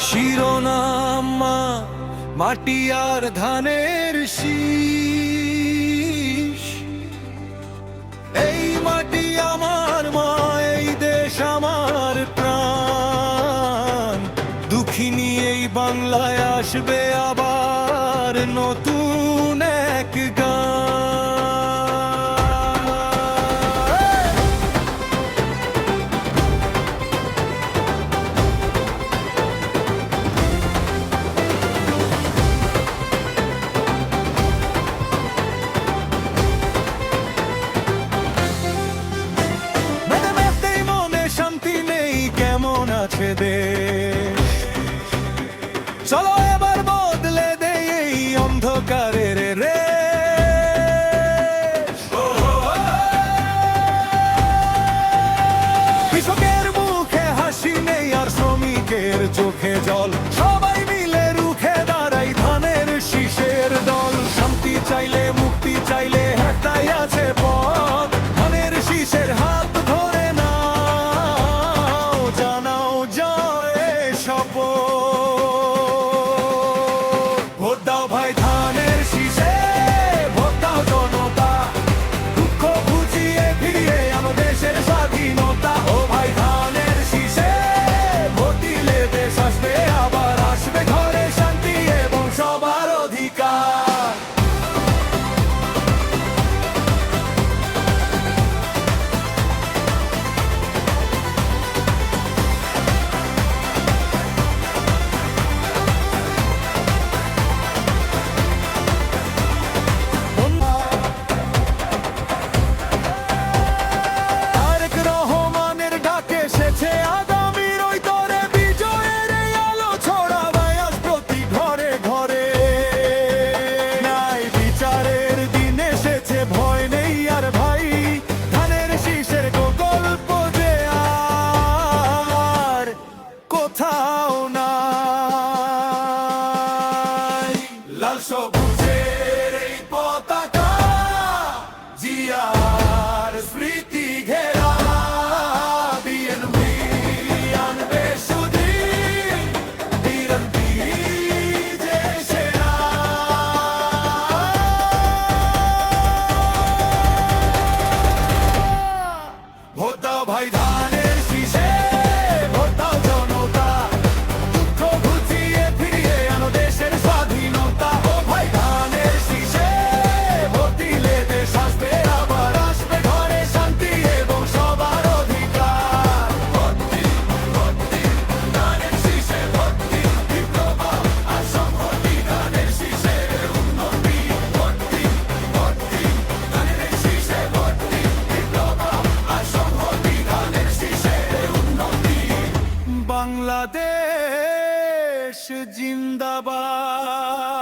শিরোনাম মা, মাটি আর ধানের শীষ। এই মাটি আমার মা, এই দেশ আমার প্রাণ। দুঃখিনী এই বাংলায় আসবে আবার নতুন এক গান। আছে দেশ, চলো এবার বদলে দেই এই অন্ধকারের রেশ। কৃষকের মুখে হাসি নেই আর শ্রমিকের চোখে জল, সবাই মিলে রুখে দাঁড়াই ধানের শীষের দল। শান্তি চাইলে মুক্তি চাইলে একটাই আছে পথ, ধানের শীষের হাত ধরে নাও, জানাও জয় শপথ। ভোট দাও ভাই ধানের শীষে, ভোট দাও জনতা, দুঃখ বুঝিয়ে ফিরিয়ে আনো দেশের স্বাধীনতা। ও ভাই ধানের শীষে ভোট দিলে দেশ আসবে আবার, আসবে ঘরে শান্তি এবং সবার অধিকার। লাল সবুজের এই পতাকা, জিয়ার স্মৃতি ঘেরা, বিএনপি আনবে সুদিন, বিরন্তি যে সেরা। ভোট দাও ভাই ধানের শীষে, ভোট দাও জনতা, দুঃখ ঘুচিয়ে ফিরিয়ে আনো দেশের স্বাধীনতা। ও ভাই ধানের শীষে ভোট দিলে দেশ আসবে আবার, আসবে ঘরে শান্তি এবং সবার অধিকার। ভোট দিন, ভোট দিন, ধানের শীষে ভোট দিন, বিপ্লব আর সংহতি ধানের শীষে উন্নতি। ভোট দিন, ভোট দিন, ধানের শীষে ভোট দিন, বিপ্লব আর সংহতি ধানের শীষে উন্নতি। বাংলাদেশ জিন্দাবাদ।